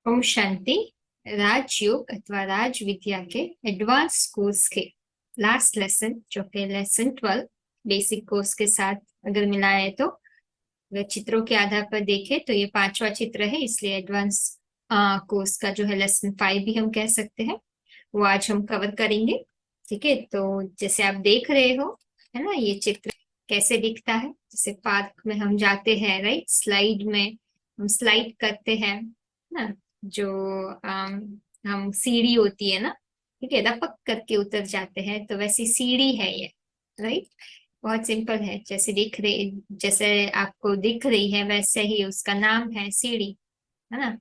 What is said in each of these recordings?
ओम शांति। राजयोग अथवा राज विद्या के advance course के लास्ट लेसन जो कि लेसन 12 बेसिक कोर्स के साथ अगर मिलाए तो अगर चित्रों के आधार पर देखें तो ये 5वां चित्र है, इसलिए एडवांस कोर्स का जो है लेसन 5 भी हम कह सकते हैं, वो आज हम कवर करेंगे। ठीक है, तो जैसे आप देख रहे हो है ना, ये चित्र कैसे दिखता है। जैसे पार्क में हम जाते हैं, राइट, स्लाइड में हम स्लाइड करते हैं ना, जो हम सीढ़ी होती है ना, ठीक है, रपक करके उतर जाते हैं, तो वैसी सीढ़ी है ये, राइट। बहुत सिंपल है, जैसे आपको दिख रही है वैसे ही उसका नाम है सीढ़ी, है ना।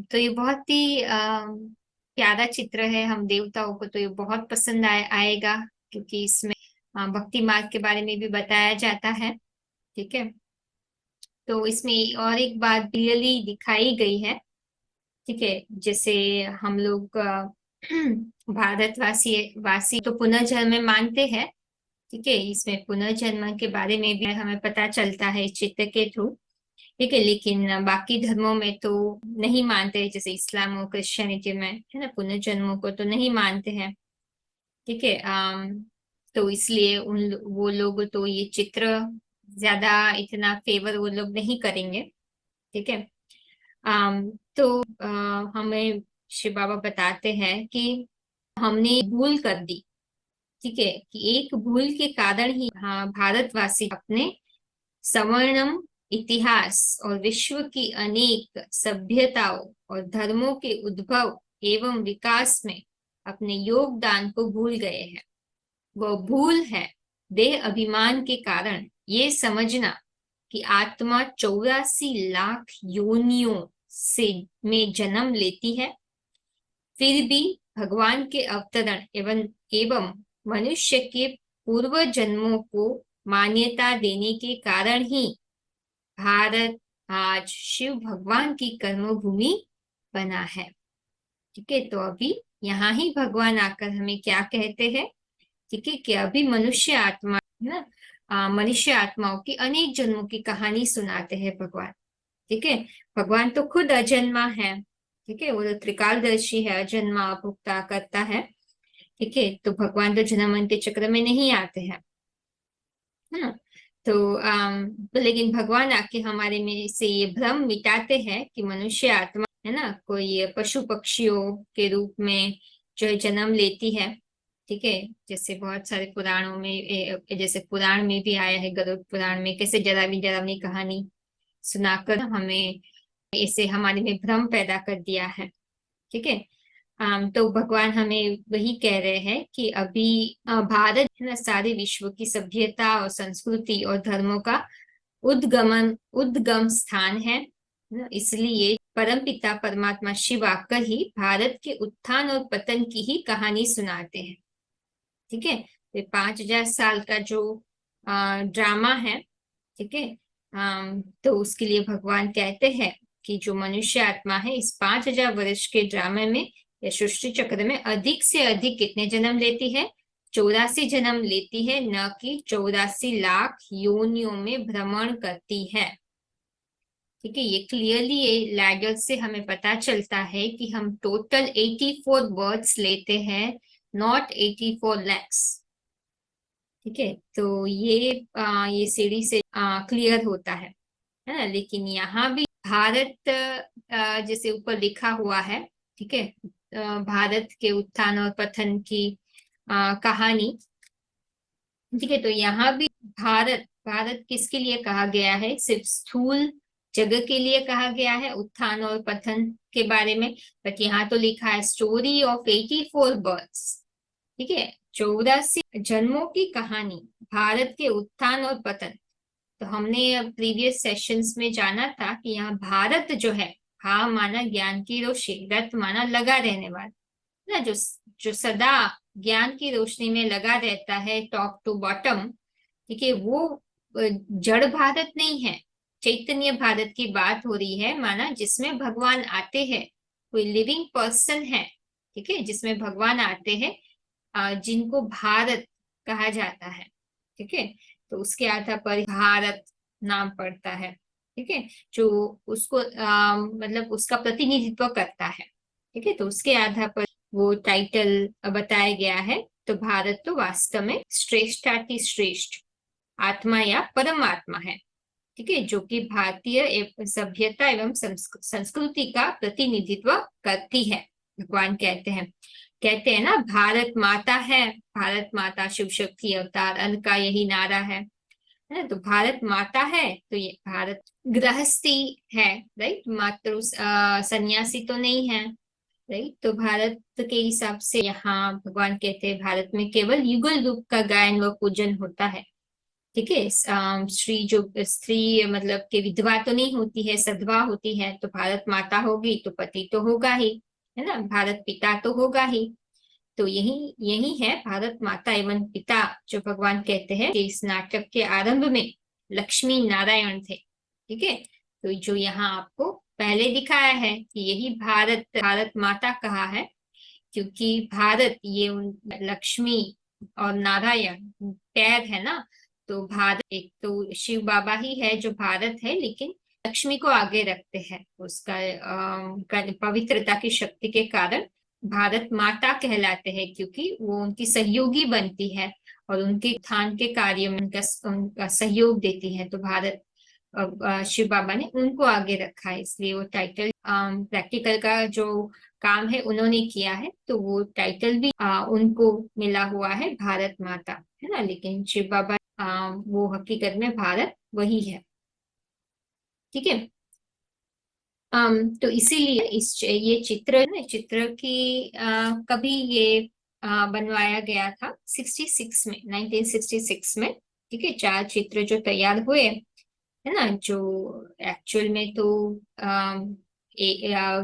तो ये बहुत ही प्यारा चित्र है। हम देवताओं को तो ये बहुत पसंद आएगा, क्योंकि इसमें भक्ति मार्ग के बारे में भी बताया जाता है। ठीक है, तो इसमें और एक बात क्लियरली दिखाई गई है। ठीक है, जैसे हम लोग भारतवासी वासी तो पुनर्जन्म में मानते हैं। ठीक है, इसमें पुनर्जन्म के बारे में भी हमें पता चलता है इस चित्र के थ्रू। ठीक है, लेकिन बाकी धर्मों में तो नहीं मानते, जैसे इस्लाम और क्रिश्चियनिटी में है ना, पुनर्जन्मों को तो नहीं मानते हैं। ठीक है, तो इसलिए वो लोग तो ये चित्र ज्यादा इतना फेवर वो लोग नहीं करेंगे। ठीक है, तो हमें शिव बाबा बताते हैं कि हमने भूल कर दी। ठीक है, कि एक भूल के कारण ही भारतवासी अपने सवर्णम इतिहास और विश्व की अनेक सभ्यताओं और धर्मों के उद्भव एवं विकास में अपने योगदान को भूल गए हैं। वह भूल है देह अभिमान के कारण ये समझना कि आत्मा 84 लाख योनियों से में जन्म लेती है। फिर भी भगवान के अवतरण एवं एवं मनुष्य के पूर्व जन्मों को मान्यता देने के कारण ही भारत आज शिव भगवान की कर्मभूमि बना है। ठीक है, तो अभी यहाँ ही भगवान आकर हमें क्या कहते हैं। ठीक है, कि अभी मनुष्य आत्मा है ना, मनुष्य आत्माओं की अनेक जन्मों की कहानी सुनाते हैं भगवान। ठीक है, भगवान तो खुद अजन्मा है। ठीक है, वो तो त्रिकालदर्शी है, अजन्मा भुगता करता है। ठीक है, तो भगवान तो जन्म के चक्र में नहीं आते हैं, है ना। तो लेकिन भगवान आके हमारे में से ये भ्रम मिटाते हैं कि मनुष्य आत्मा है ना, कोई पशु पक्षियों के रूप में जो है जन्म लेती है। ठीक है, जैसे बहुत सारे पुराणों में जैसे पुराण में भी आया है, गरुड़ पुराण में कैसे डरावनी डरावनी कहानी सुनाकर हमें इसे हमारे में भ्रम पैदा कर दिया है। ठीक है, तो भगवान हमें वही कह रहे हैं कि अभी भारत है ना, सारे विश्व की सभ्यता और संस्कृति और धर्मों का उद्गम स्थान है ना। इसलिए परमपिता परमात्मा शिव आकर ही भारत के उत्थान और पतन की ही कहानी सुनाते हैं। ठीक है, तो 5000 साल का जो ड्रामा है, ठीक है, तो उसके लिए भगवान कहते हैं कि जो मनुष्य आत्मा है इस 5000 वर्ष के ड्रामे में या सृष्टि चक्र में अधिक से अधिक कितने जन्म लेती है, 84 जन्म लेती है, न कि 84 लाख योनियों में भ्रमण करती है। ठीक है, ये क्लियरली ये लैडर से हमें पता चलता है कि हम टोटल 84 बर्थ्स लेते हैं, नॉट 84 लैक्स। ठीक है, तो ये सीढ़ी से क्लियर होता है ना। लेकिन यहाँ भी भारत जैसे ऊपर लिखा हुआ है, ठीक है, भारत के उत्थान और पतन की कहानी। ठीक है, तो यहाँ भी भारत भारत किसके लिए कहा गया है, सिर्फ स्थूल जगह के लिए कहा गया है उत्थान और पतन के बारे में, बट यहाँ तो लिखा है स्टोरी ऑफ 84 बर्थ्स। ठीक है, 84 जन्मों की कहानी, भारत के उत्थान और पतन। तो हमने प्रीवियस सेशंस में जाना था कि यहाँ भारत जो है, हा माना ज्ञान की रोशनी, रत माना लगा रहने वाला ना, जो सदा ज्ञान की रोशनी में लगा रहता है, टॉप टू बॉटम। ठीक है, वो जड़ भारत नहीं है, चैतन्य भारत की बात हो रही है, माना जिसमें भगवान आते हैं, कोई लिविंग पर्सन है। ठीक है, जिसमें भगवान आते हैं, जिनको भारत कहा जाता है। ठीक है, तो उसके आधार पर भारत नाम पड़ता है। ठीक है, जो उसको मतलब उसका प्रतिनिधित्व करता है। ठीक है, तो उसके आधार पर वो टाइटल बताया गया है। तो भारत तो वास्तव में श्रेष्ठाति श्रेष्ठ आत्मा या परमात्मा है। ठीक है, जो कि भारतीय सभ्यता एवं संस्कृति का प्रतिनिधित्व करती है। भगवान कहते हैं ना, भारत माता है, भारत माता शिव शक्ति अवतार अन्न का यही नारा है। तो भारत माता है, तो ये भारत गृहस्थी है, राइट, मात्र सन्यासी तो नहीं है, राइट। तो भारत के हिसाब से यहाँ भगवान कहते हैं भारत में केवल युगल रूप का गायन व पूजन होता है। ठीक है, स्त्री मतलब कि विधवा तो नहीं होती है, सधवा होती है। तो भारत माता होगी तो पति तो होगा ही, है ना, भारत पिता तो होगा ही। तो यही यही है भारत माता एवं पिता, जो भगवान कहते हैं कि इस नाटक के आरंभ में लक्ष्मी नारायण थे। ठीक है, तो जो यहाँ आपको पहले दिखाया है कि यही भारत माता कहा है, क्योंकि भारत ये लक्ष्मी और नारायण पैर है ना। तो भारत एक तो शिव बाबा ही है जो भारत है, लेकिन लक्ष्मी को आगे रखते हैं उसका पवित्रता की शक्ति के कारण भारत माता कहलाते हैं, क्योंकि वो उनकी सहयोगी बनती है और उनके उत्थान के कार्य में उनका सहयोग देती है। तो भारत शिव बाबा ने उनको आगे रखा है, इसलिए वो टाइटल प्रैक्टिकल का जो काम है उन्होंने किया है, तो वो टाइटल भी उनको मिला हुआ है भारत माता, है ना। लेकिन शिव बाबा वो हकीकत में भारत वही है। ठीक है, तो इसीलिए ये चित्र ना, चित्र की कभी ये बनवाया गया था 66 में, 1966 में। ठीक है, 4 चित्र जो तैयार हुए, है ना, जो एक्चुअल में तो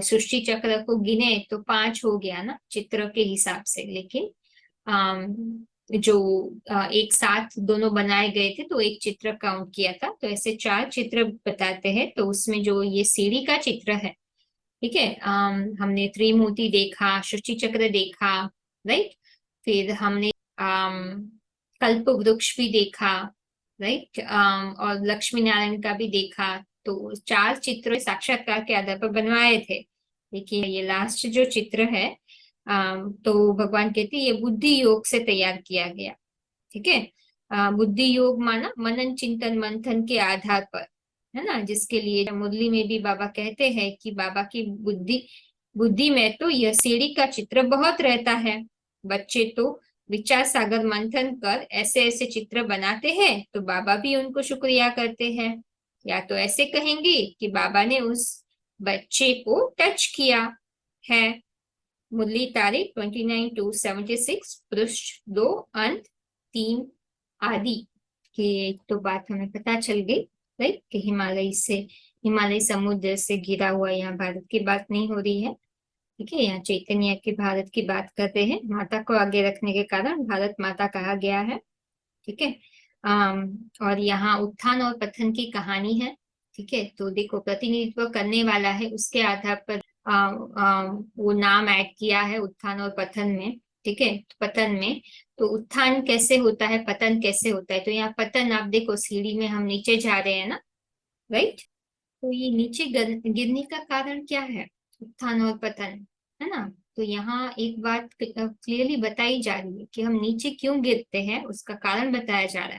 सृष्टि चक्र को गिने तो 5 हो गया ना चित्र के हिसाब से, लेकिन जो एक साथ दोनों बनाए गए थे तो एक चित्र काउंट किया था। तो ऐसे 4 चित्र बताते हैं। तो उसमें जो ये सीढ़ी का चित्र है, ठीक है, हमने त्रिमूर्ति देखा, सृष्टि चक्र देखा, राइट। फिर हमने कल्प वृक्ष भी देखा, राइट, और लक्ष्मी नारायण का भी देखा। तो 4 चित्र साक्षात्कार के आधार पर बनवाए थे। देखिए ये लास्ट जो चित्र है, तो भगवान कहते हैं ये बुद्धि योग से तैयार किया गया। ठीक है, बुद्धि योग माना मनन चिंतन मंथन के आधार पर, है ना, जिसके लिए मुरली में भी बाबा कहते हैं कि बाबा की बुद्धि बुद्धि में तो यह सीढ़ी का चित्र बहुत रहता है। बच्चे तो विचार सागर मंथन कर ऐसे ऐसे चित्र बनाते हैं, तो बाबा भी उनको शुक्रिया करते हैं, या तो ऐसे कहेंगे कि बाबा ने उस बच्चे को टच किया है। मुरली तारीख 29/2/76, पृष्ठ 2 अंक 3 आदि की तो बात हमें पता चल गई, राइट, कि हिमालय समुद्र से घिरा हुआ यहाँ भारत की बात नहीं हो रही है। ठीक है, यहाँ चैतन्य के भारत की बात करते हैं, माता को आगे रखने के कारण भारत माता कहा गया है। ठीक है, और यहाँ उत्थान और पतन की कहानी है। ठीक है, तो देखो प्रतिनिधित्व करने वाला है, उसके आधार पर वो नाम ऐड किया है उत्थान और पतन में। ठीक है, पतन में तो उत्थान कैसे होता है, पतन कैसे होता है। तो यहाँ पतन आप देखो, सीढ़ी में हम नीचे जा रहे हैं ना, राइट। तो ये नीचे गिरने का कारण क्या है, उत्थान और पतन, है ना। तो यहाँ एक बात क्लियरली बताई जा रही है कि हम नीचे क्यों गिरते हैं, उसका कारण बताया जा रहा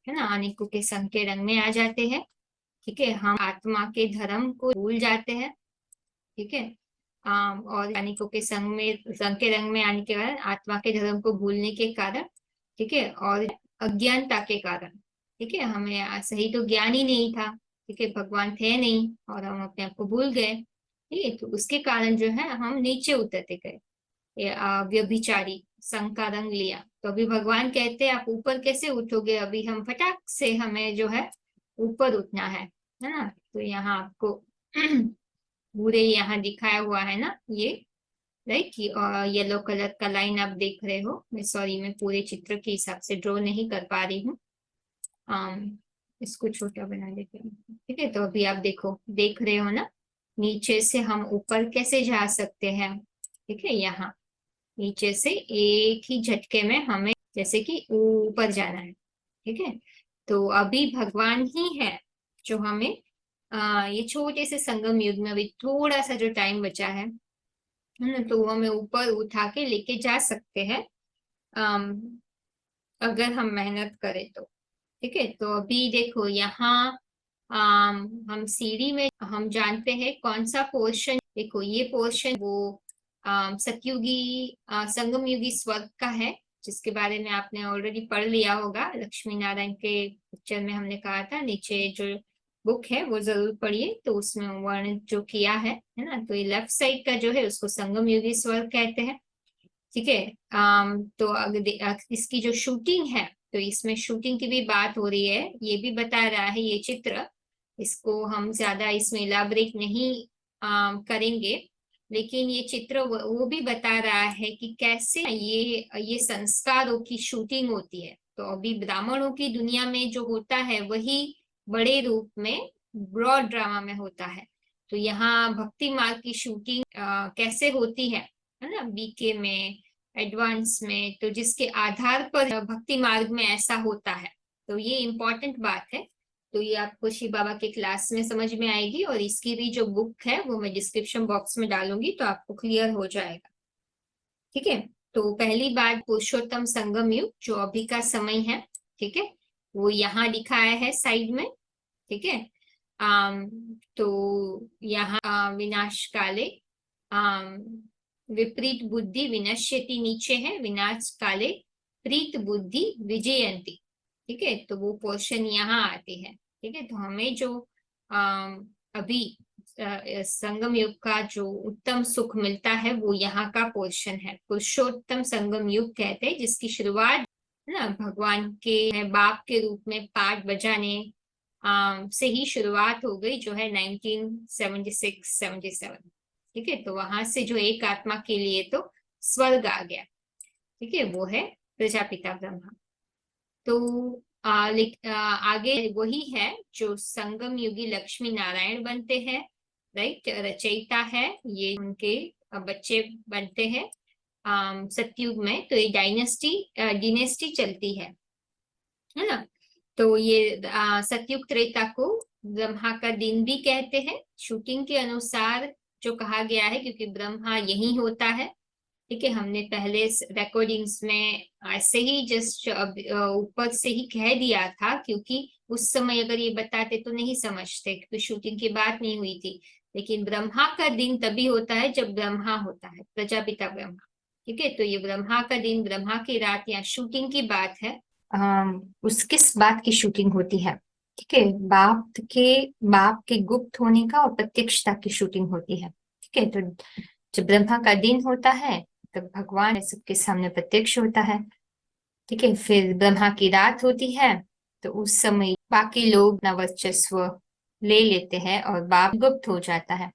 है ना। अनेकों के संग के रंग में आ जाते हैं। ठीक है, हम आत्मा के धर्म को भूल जाते हैं। ठीक है, और अनेकों के संग के रंग में आने के कारण, आत्मा के धर्म को भूलने के कारण, ठीक है, और अज्ञानता के कारण, ठीक है, हमें सही तो ज्ञान ही नहीं था। ठीक है, भगवान थे नहीं और हम अपने आप को भूल गए। ठीक है, तो उसके कारण जो है हम नीचे उतरते गए, व्यभिचारी संग का रंग लिया। तो अभी भगवान कहते हैं आप ऊपर कैसे उठोगे, अभी हम फटाक से हमें जो है ऊपर उठना है ना। तो यहाँ आपको पूरे यहाँ दिखाया हुआ है ना ये, राइट, कि येलो कलर का लाइन आप देख रहे हो। मैं सॉरी, मैं पूरे चित्र के हिसाब से ड्रॉ नहीं कर पा रही हूँ, इसको छोटा बना देते हैं। ठीक है, तो अभी आप देख रहे हो ना, नीचे से हम ऊपर कैसे जा सकते हैं। ठीक है, यहाँ नीचे से एक ही झटके में हमें जैसे कि ऊपर जाना है। ठीक है, तो अभी भगवान ही है जो हमें ये छोटे से संगम युग में अभी थोड़ा सा जो टाइम बचा है ना, तो वो हमें ऊपर उठा के लेके जा सकते हैं, अगर हम मेहनत करें तो। ठीक है, तो अभी देखो यहाँ हम सीढ़ी में हम जानते हैं कौन सा पोर्शन। देखो ये पोर्शन वो सतयुगी संगम युगी स्वर्ग का है, जिसके बारे में आपने ऑलरेडी पढ़ लिया होगा। लक्ष्मी नारायण के पिक्चर में हमने कहा था, नीचे जो बुक है वो जरूर पढ़िए, तो उसमें वर्णन जो किया है ना। तो ये लेफ्ट साइड का जो है उसको संगम युगी स्वर्ग कहते हैं। ठीक है, तो अगर इसकी जो शूटिंग है, तो इसमें शूटिंग की भी बात हो रही है, ये भी बता रहा है ये चित्र। इसको हम ज्यादा इसमें इलाबरेट नहीं करेंगे, लेकिन ये चित्र वो भी बता रहा है कि कैसे ये संस्कारों की शूटिंग होती है। तो अभी ब्राह्मणों की दुनिया में जो होता है वही बड़े रूप में ब्रॉड ड्रामा में होता है। तो यहाँ भक्ति मार्ग की शूटिंग कैसे होती है ना, बीके में, एडवांस में, तो जिसके आधार पर भक्ति मार्ग में ऐसा होता है। तो ये इम्पोर्टेंट बात है। तो ये आपको शिव बाबा के क्लास में समझ में आएगी, और इसकी भी जो बुक है वो मैं डिस्क्रिप्शन बॉक्स में डालूंगी, तो आपको क्लियर हो जाएगा। ठीक है, तो पहली बात पुरुषोत्तम संगम युग जो अभी का समय है, ठीक है, वो यहाँ दिखाया है साइड में। ठीक है, तो यहाँ विनाश काले विपरीत बुद्धि विनश्यति नीचे है, विनाश काले प्रीत बुद्धि विजयंती। ठीक है, तो वो पोर्शन यहाँ आती है। ठीक है, तो हमें जो अभी संगम युग का जो उत्तम सुख मिलता है वो यहाँ का पोर्शन है, पुरुषोत्तम संगम युग कहते हैं, जिसकी शुरुआत ना भगवान के बाप के रूप में पाठ बजाने से ही शुरुआत हो गई, जो है 1976-77। ठीक है, तो वहां से जो एक आत्मा के लिए तो स्वर्ग आ गया। ठीक है, वो है प्रजापिता ब्रह्मा। तो आगे वही है जो संगम युगी लक्ष्मी नारायण बनते हैं, राइट, रचयिता है, ये उनके बच्चे बनते हैं सतयुग में। तो ये डिनेस्टी चलती है ना। तो ये सतयुग त्रेता को ब्रह्मा का दिन भी कहते हैं, शूटिंग के अनुसार जो कहा गया है, क्योंकि ब्रह्मा यही होता है। ठीक है, हमने पहले रिकॉर्डिंग्स में ऐसे ही जस्ट ऊपर से ही कह दिया था, क्योंकि उस समय अगर ये बताते तो नहीं समझते, क्योंकि शूटिंग की बात नहीं हुई थी। लेकिन ब्रह्मा का दिन तभी होता है जब ब्रह्मा होता है, प्रजापिता ब्रह्मा। ठीक है, तो ये ब्रह्मा का दिन, ब्रह्मा की रात, या शूटिंग की बात है। उस किस बात की शूटिंग होती है? ठीक है, बाप के गुप्त होने का और प्रत्यक्षता की शूटिंग होती है। ठीक है, तो जब ब्रह्मा का दिन होता है तब भगवान सबके सामने प्रत्यक्ष होता है। ठीक है, फिर ब्रह्मा की रात होती है, तो उस समय बाकी लोग अपना वर्चस्व ले लेते हैं और बाप गुप्त हो जाता है।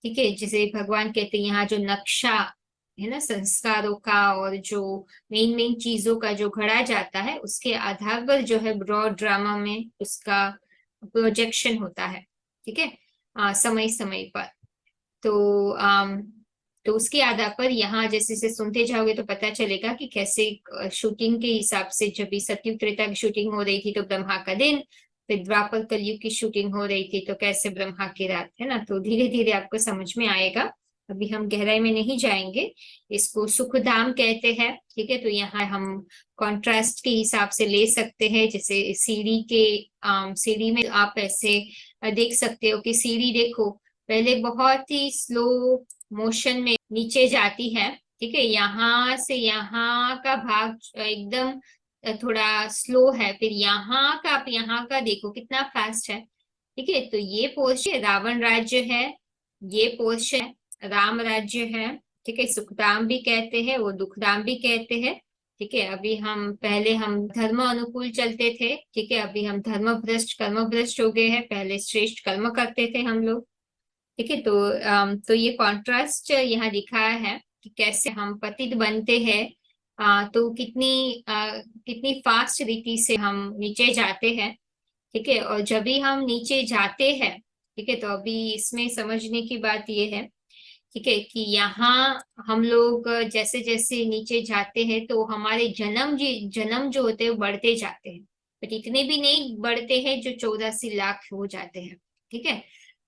ठीक है, जिसे भगवान कहते हैं यहाँ जो नक्शा है ना संस्कारों का, और जो मेन मेन चीजों का जो घड़ा जाता है, उसके आधार पर जो है ब्रॉड ड्रामा में उसका प्रोजेक्शन होता है। ठीक है, समय समय पर। तो तो उसके आधार पर यहाँ जैसे जैसे सुनते जाओगे तो पता चलेगा कि कैसे शूटिंग के हिसाब से, जब भी सतयुग त्रेता की शूटिंग हो रही थी तो ब्रह्मा का दिन, फिर द्वापर कलयुग की शूटिंग हो रही थी तो कैसे ब्रह्मा की रात, है ना। तो धीरे धीरे आपको समझ में आएगा, अभी हम गहराई में नहीं जाएंगे। इसको सुखधाम कहते हैं। ठीक है, तो यहाँ हम कॉन्ट्रास्ट के हिसाब से ले सकते हैं, जैसे सीढ़ी में आप ऐसे देख सकते हो कि सीढ़ी देखो पहले बहुत ही स्लो मोशन में नीचे जाती है। ठीक है, यहाँ से यहाँ का भाग एकदम थोड़ा स्लो है, फिर यहाँ का आप यहाँ का देखो कितना फास्ट है। ठीक है, तो ये पोर्शन रावण राज्य है, ये पोर्शन राम राज्य है। ठीक है, सुखधाम भी कहते हैं, वो दुखधाम भी कहते हैं। ठीक है, अभी हम पहले हम धर्म अनुकूल चलते थे, ठीक है, अभी हम धर्म भ्रष्ट कर्म भ्रष्ट हो गए हैं, पहले श्रेष्ठ कर्म करते थे हम लोग। ठीक है, तो ये कॉन्ट्रास्ट यहाँ दिखाया है कि कैसे हम पतित बनते हैं, तो कितनी फास्ट रीति से हम नीचे जाते हैं। ठीक है, और जब भी हम नीचे जाते हैं, ठीक है, तो अभी इसमें समझने की बात ये है, ठीक है, कि यहाँ हम लोग जैसे जैसे नीचे जाते हैं तो हमारे जन्म जो होते हैं वो बढ़ते जाते हैं, बट इतने भी नहीं बढ़ते हैं जो 84 लाख हो जाते हैं। ठीक है।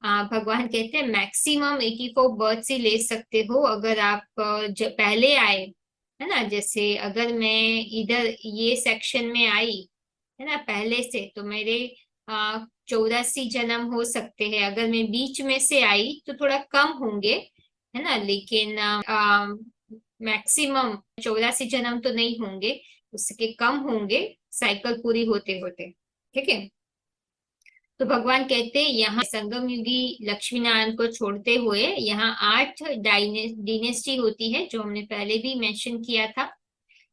भगवान कहते हैं मैक्सिमम 84 बर्थ से ले सकते हो अगर आप पहले आए, है ना। जैसे अगर मैं इधर ये सेक्शन में आई, है ना, पहले से, तो मेरे 84 जन्म हो सकते हैं। अगर मैं बीच में से आई तो थोड़ा कम होंगे, है ना, लेकिन मैक्सिमम 84 जन्म तो नहीं होंगे, उसके कम होंगे साइकिल पूरी होते होते। ठीक है। तो भगवान कहते हैं यहाँ संगम युगी लक्ष्मी नारायण को छोड़ते हुए यहाँ 8 डायनेस्टी होती है, जो हमने पहले भी मेंशन किया था,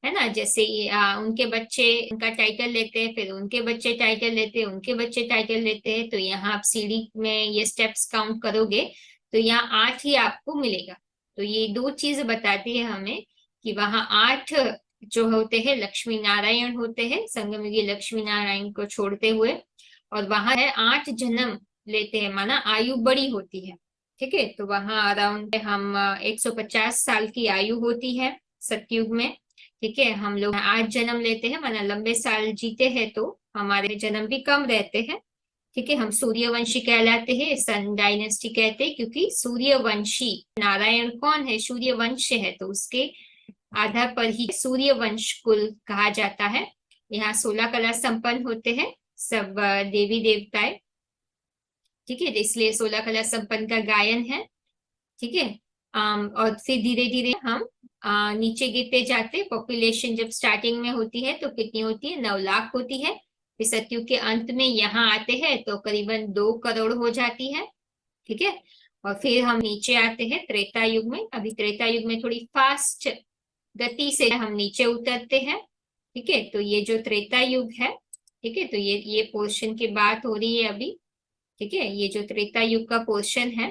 है ना। जैसे उनके बच्चे उनका टाइटल लेते हैं, फिर उनके बच्चे टाइटल लेते हैं, उनके बच्चे टाइटल लेते हैं। तो यहाँ आप सीढ़ी में ये स्टेप्स काउंट करोगे तो यहाँ 8 ही आपको मिलेगा। तो ये दो चीज बताती है हमें कि वहाँ 8 जो होते हैं लक्ष्मी नारायण होते हैं, संगमयुगी लक्ष्मी नारायण को छोड़ते हुए, और वहां है 8 जन्म लेते हैं, माना आयु बड़ी होती है। ठीक है। तो वहां अराउंड हम 150 साल की आयु होती है सतयुग में। ठीक है। हम लोग 8 जन्म लेते हैं, माना लंबे साल जीते हैं, तो हमारे जन्म भी कम रहते हैं। ठीक है। हम सूर्यवंशी कहलाते हैं, सन डायनेस्टी कहते हैं, क्योंकि सूर्यवंशी नारायण कौन है, सूर्यवंश है, तो उसके आधार पर ही सूर्यवंश कुल कहा जाता है। यहाँ 16 कला संपन्न होते हैं सब देवी देवताएं। ठीक है। तो इसलिए 16 कला संपन्न का गायन है। ठीक है। और फिर धीरे धीरे हम नीचे गिरते जाते। पॉपुलेशन जब स्टार्टिंग में होती है तो कितनी होती है, 9 लाख होती है। फिर सतयुग के अंत में यहाँ आते हैं तो करीबन 2 करोड़ हो जाती है। ठीक है। और फिर हम नीचे आते हैं त्रेता युग में। अभी त्रेता युग में थोड़ी फास्ट गति से हम नीचे उतरते हैं। ठीक है। तो ये जो त्रेता युग है, ठीक है, तो ये पोर्शन की बात हो रही है अभी। ठीक है। ये जो त्रेता युग का पोर्शन है,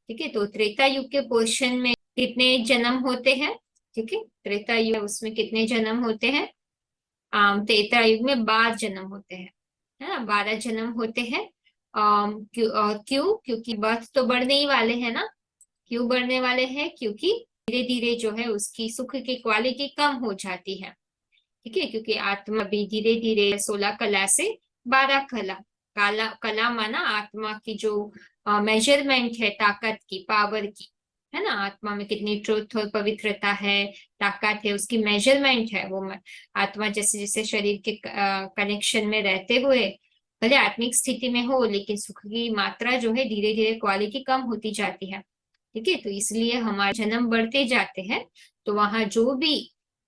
ठीक है, तो त्रेता युग के पोर्शन में कितने जन्म होते हैं। ठीक है। त्रेता युग उसमें कितने जन्म होते हैं, त्रेता युग में 12 जन्म होते हैं, है ना, 12 जन्म होते हैं। क्यों, क्योंकि बर्थ तो बढ़ने ही वाले हैं ना। क्यों बढ़ने वाले हैं, क्योंकि धीरे धीरे जो है उसकी सुख की क्वालिटी कम हो जाती है। ठीक है। क्योंकि आत्मा भी धीरे धीरे 16 कला से 12 कला, काला कला माना आत्मा की जो मेजरमेंट है ताकत की, पावर की, है ना, आत्मा में कितनी ट्रुथ और पवित्रता है, ताकत है, उसकी मेजरमेंट है वो। आत्मा जैसे जैसे शरीर के कनेक्शन में रहते हुए भले आत्मिक स्थिति में हो, लेकिन सुख की मात्रा जो है धीरे धीरे क्वालिटी कम होती जाती है। ठीक है। तो इसलिए हमारे जन्म बढ़ते जाते हैं। तो वहां जो भी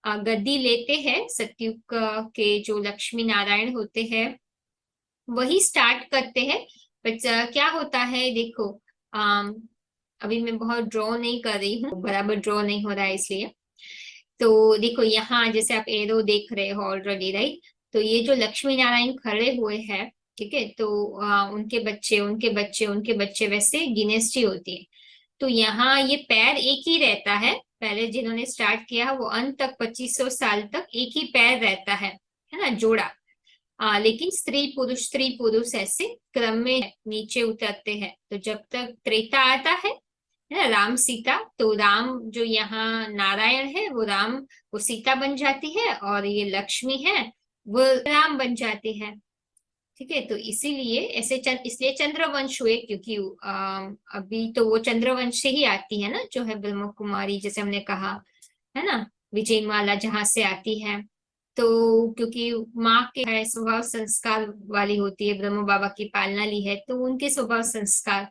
गद्दी लेते हैं सतयुग के जो लक्ष्मी नारायण होते हैं वही स्टार्ट करते हैं। बट क्या होता है देखो, अम, अभी मैं बहुत ड्रॉ नहीं कर रही हूँ, बराबर ड्रॉ नहीं हो रहा है इसलिए। तो देखो यहाँ जैसे आप एरो देख रहे हो ऑलरेडी, राइट। तो ये जो लक्ष्मी नारायण खड़े हुए हैं, ठीक है, तो उनके बच्चे उनके बच्चे उनके बच्चे, वैसे गिनेस्टी होती है। तो यहाँ ये पैर एक ही रहता है, पहले जिन्होंने स्टार्ट किया वो अंत तक 2500 साल तक एक ही पैर रहता है ना, जोड़ा। लेकिन स्त्री पुरुष ऐसे क्रम में नीचे उतरते हैं। तो जब तक त्रेता आता है ना, राम सीता, तो राम जो यहाँ नारायण है वो राम, वो सीता बन जाती है, और ये लक्ष्मी है वो राम बन जाते हैं। ठीक है। तो इसीलिए ऐसे इसलिए चंद्रवंश हुए, क्योंकि अभी तो वो चंद्रवंश से ही आती है ना, जो है ब्रह्म कुमारी, जैसे हमने कहा, है ना, विजयमाला जहां से आती है। तो क्योंकि माँ के है स्वभाव संस्कार वाली होती है, ब्रह्म बाबा की पालना ली है, तो उनके स्वभाव संस्कार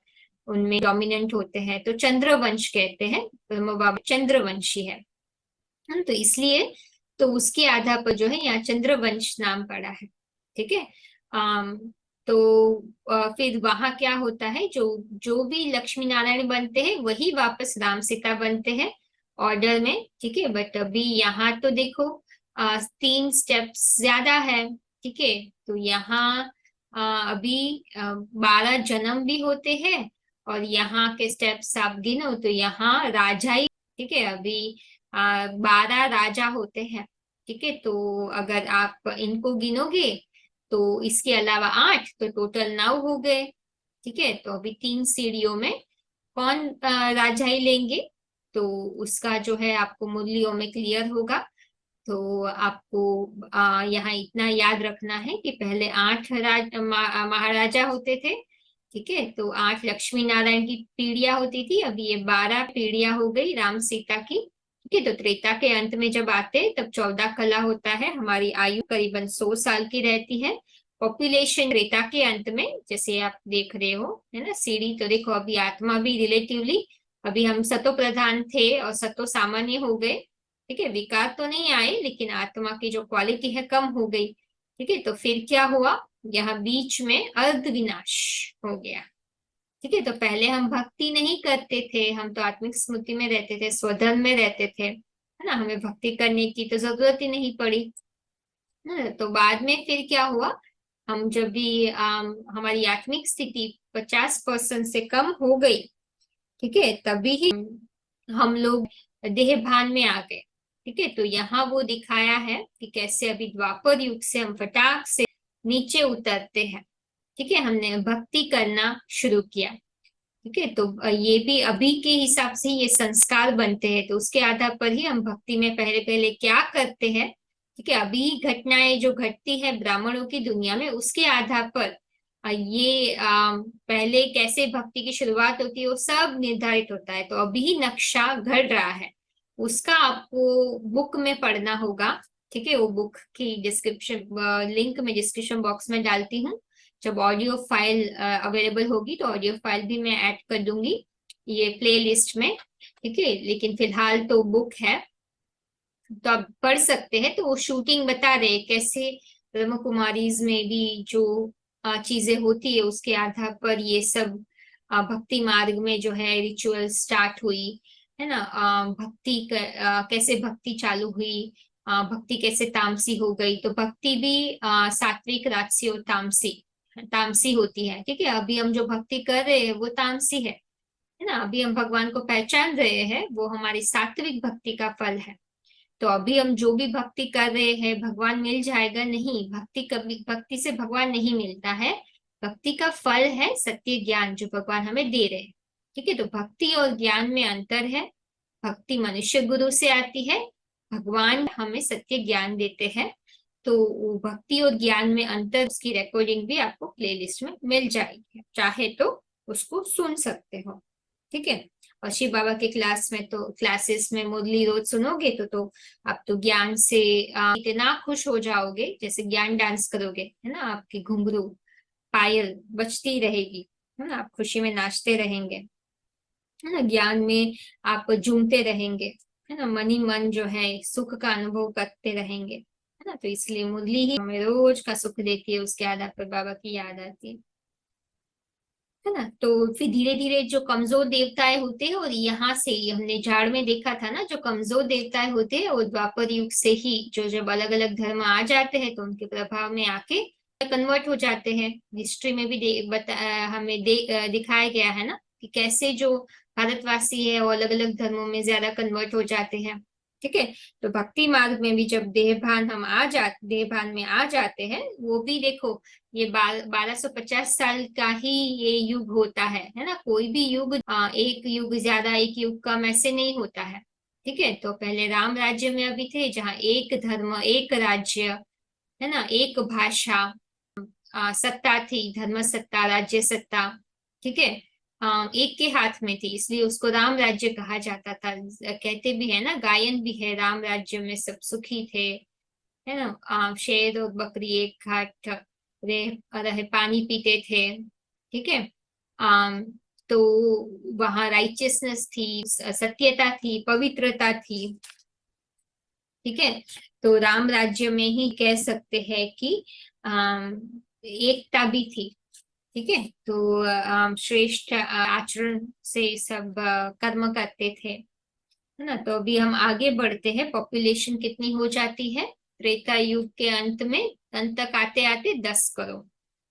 उनमें डोमिनेंट होते हैं, तो चंद्रवंश कहते हैं। ब्रह्म बाबा चंद्रवंशी है। तो इसलिए तो उसके आधार पर जो है यहाँ चंद्रवंश नाम पड़ा है। ठीक है। अम तो फिर वहां क्या होता है, जो जो भी लक्ष्मी नारायण बनते हैं वही वापस राम सीता बनते हैं ऑर्डर में। ठीक है। बट अभी यहाँ तो देखो 3 स्टेप्स ज्यादा है। ठीक है। तो यहाँ अभी 12 जन्म भी होते हैं, और यहाँ के स्टेप्स आप गिनो तो यहाँ राजा ही, ठीक है, अभी 12 राजा होते हैं। ठीक है। तो अगर आप इनको गिनोगे तो इसके अलावा 8, तो टोटल 9 हो गए। ठीक है। तो अभी 3 सीढ़ियों में कौन राजा ही लेंगे, तो उसका जो है आपको मूल्यों में क्लियर होगा। तो आपको यहाँ इतना याद रखना है कि पहले 8 महाराजा होते थे। ठीक है, तो 8 लक्ष्मी नारायण की पीढ़ियां होती थी, अभी ये 12 पीढ़ियां हो गई राम सीता की। ठीक है, तो त्रेता के अंत में जब आते हैं तब 14 कला होता है, हमारी आयु करीबन 100 साल की रहती है। पॉपुलेशन त्रेता के अंत में जैसे आप देख रहे हो, है ना सीढ़ी, तो देखो अभी आत्मा भी रिलेटिवली, अभी हम सतो प्रधान थे और सतो सामान्य हो गए। ठीक है, विकार तो नहीं आए लेकिन आत्मा की जो क्वालिटी है कम हो गई। ठीक है, तो फिर क्या हुआ, यहाँ बीच में अर्ध विनाश हो गया। ठीक है, तो पहले हम भक्ति नहीं करते थे, हम तो आत्मिक स्मृति में रहते थे, स्वधर्म में रहते थे, है ना, हमें भक्ति करने की तो जरूरत ही नहीं पड़ी। है ना, तो बाद में फिर क्या हुआ, हम जब भी हमारी आत्मिक स्थिति 50% से कम हो गई, ठीक है, तभी ही हम लोग देह भान में आ गए। ठीक है, तो यहाँ वो दिखाया है कि कैसे अभी द्वापर युग से हम फटाक से नीचे उतरते हैं। ठीक है, हमने भक्ति करना शुरू किया। ठीक है, तो ये भी अभी के हिसाब से ये संस्कार बनते हैं, तो उसके आधार पर ही हम भक्ति में पहले पहले क्या करते हैं। ठीक है, अभी घटनाएं जो घटती है ब्राह्मणों की दुनिया में, उसके आधार पर ये पहले कैसे भक्ति की शुरुआत होती है वो सब निर्धारित होता है। तो अभी ही नक्शा घड़ रहा है, उसका आपको बुक में पढ़ना होगा। ठीक है, वो बुक की डिस्क्रिप्शन लिंक मैं डिस्क्रिप्शन बॉक्स में डालती हूँ। जब ऑडियो फाइल अवेलेबल होगी तो ऑडियो फाइल भी मैं ऐड कर दूंगी ये प्ले लिस्ट में। ठीक है, लेकिन फिलहाल तो बुक है, तो आप पढ़ सकते हैं। तो वो शूटिंग बता रहे हैं कैसे ब्रह्म कुमारीज में भी जो चीजें होती है उसके आधार पर ये सब भक्ति मार्ग में जो है रिचुअल स्टार्ट हुई, है ना, कैसे भक्ति चालू हुई, भक्ति कैसे तामसी हो गई। तो भक्ति भी सात्विक, राजसी और तामसी तामसी होती है। ठीक है, अभी हम जो भक्ति कर रहे हैं वो तामसी है ना, अभी हम भगवान को पहचान रहे हैं, वो हमारी सात्विक भक्ति का फल है। तो अभी हम जो भी भक्ति कर रहे हैं भगवान मिल जाएगा, नहीं, भक्ति कभी, भक्ति से भगवान नहीं मिलता है। भक्ति का फल है सत्य ज्ञान जो भगवान हमें दे रहे हैं। ठीक है, तो भक्ति और ज्ञान में अंतर है। भक्ति मनुष्य गुरु से आती है, भगवान हमें सत्य ज्ञान देते हैं। तो भक्ति और ज्ञान में अंतर, उसकी रिकॉर्डिंग भी आपको प्लेलिस्ट में मिल जाएगी, चाहे तो उसको सुन सकते हो। ठीक है, और शिव बाबा के क्लासेस में मुरली रोज सुनोगे तो आप तो ज्ञान से इतना खुश हो जाओगे, जैसे ज्ञान डांस करोगे, है ना, आपकी घुंघरू पायल बजती रहेगी, है ना, आप खुशी में नाचते रहेंगे, है ना, ज्ञान में आप झूमते रहेंगे, है ना, मन ही मन जो है सुख का अनुभव करते रहेंगे, है ना। तो इसलिए मुरली ही हमें रोज का सुख देती है, उसके आधार पर बाबा की याद आती है ना। तो फिर धीरे धीरे जो कमजोर देवताएं होते हैं, और यहाँ से ही हमने झाड़ में देखा था ना, जो कमजोर देवताएं होते हैं वो द्वापर युग से ही जो जब अलग अलग धर्म आ जाते हैं तो उनके प्रभाव में आके कन्वर्ट हो जाते हैं। हिस्ट्री में भी दिखाया गया है ना कि कैसे जो भारतवासी है वो अलग अलग धर्मों में ज्यादा कन्वर्ट हो जाते हैं। ठीक है, तो भक्ति मार्ग में भी जब देह भान में आ जाते हैं, वो भी देखो ये 1250 साल का ही ये युग होता है ना, कोई भी युग एक युग ज्यादा एक युग कम ऐसे नहीं होता है। ठीक है, तो पहले राम राज्य में अभी थे जहाँ एक धर्म, एक राज्य, है ना, एक भाषा, सत्ता थी, धर्म सत्ता, राज्य सत्ता। ठीक है, एक के हाथ में थी, इसलिए उसको राम राज्य कहा जाता था। कहते भी है ना, गायन भी है, राम राज्य में सब सुखी थे, है ना, शेर और बकरी एक घाट रहे पानी पीते थे। ठीक है, आम तो वहां राइचियसनेस थी, सत्यता थी, पवित्रता थी। ठीक है, तो राम राज्य में ही कह सकते हैं कि एकता भी थी। ठीक है, तो श्रेष्ठ आचरण से सब कर्म करते थे, है ना। तो अभी हम आगे बढ़ते हैं, पॉपुलेशन कितनी हो जाती है त्रेता युग के अंत तक आते आते 10 करोड़,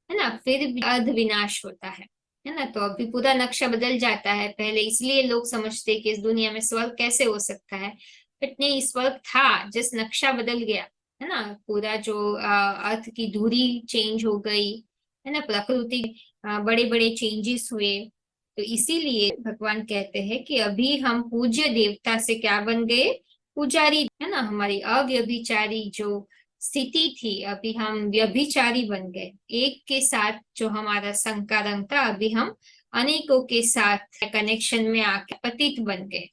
है ना, फिर भी अर्ध विनाश होता है ना। तो अभी पूरा नक्शा बदल जाता है। पहले इसलिए लोग समझते कि इस दुनिया में स्वर्ग कैसे हो सकता है, बट नहीं, स्वर्ग था, जिस नक्शा बदल गया, है ना, पूरा जो अर्थ की धुरी चेंज हो गई, है ना, प्रकृति बड़े बड़े चेंजेस हुए। तो इसीलिए भगवान कहते हैं कि अभी हम पूज्य देवता से क्या बन गए, पुजारी, है ना, हमारी अव्यभिचारी जो स्थिति थी, अभी हम व्यभिचारी बन गए। एक के साथ जो हमारा संकारंग था, अभी हम अनेकों के साथ कनेक्शन में आके पतित बन गए।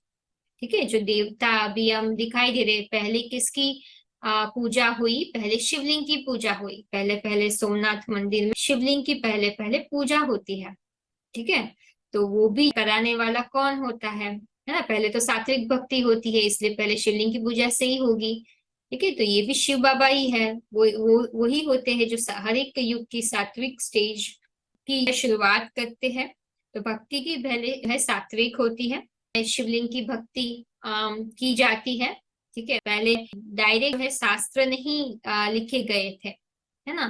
ठीक है, जो देवता अभी हम दिखाई दे रहे, पहले किसकी पूजा हुई? पहले शिवलिंग की पूजा हुई। पहले पहले सोमनाथ मंदिर में शिवलिंग की पहले पहले पूजा होती है। ठीक है, तो वो भी कराने वाला कौन होता है ना? पहले तो सात्विक भक्ति होती है, इसलिए पहले शिवलिंग की पूजा से ही होगी। ठीक है, तो ये भी शिव बाबा ही है। वो वही होते हैं जो हर एक युग की सात्विक स्टेज की शुरुआत करते हैं। तो भक्ति की पहले है सात्विक होती है, शिवलिंग की भक्ति की जाती है। ठीक है, पहले डायरेक्ट है शास्त्र नहीं लिखे गए थे, है ना?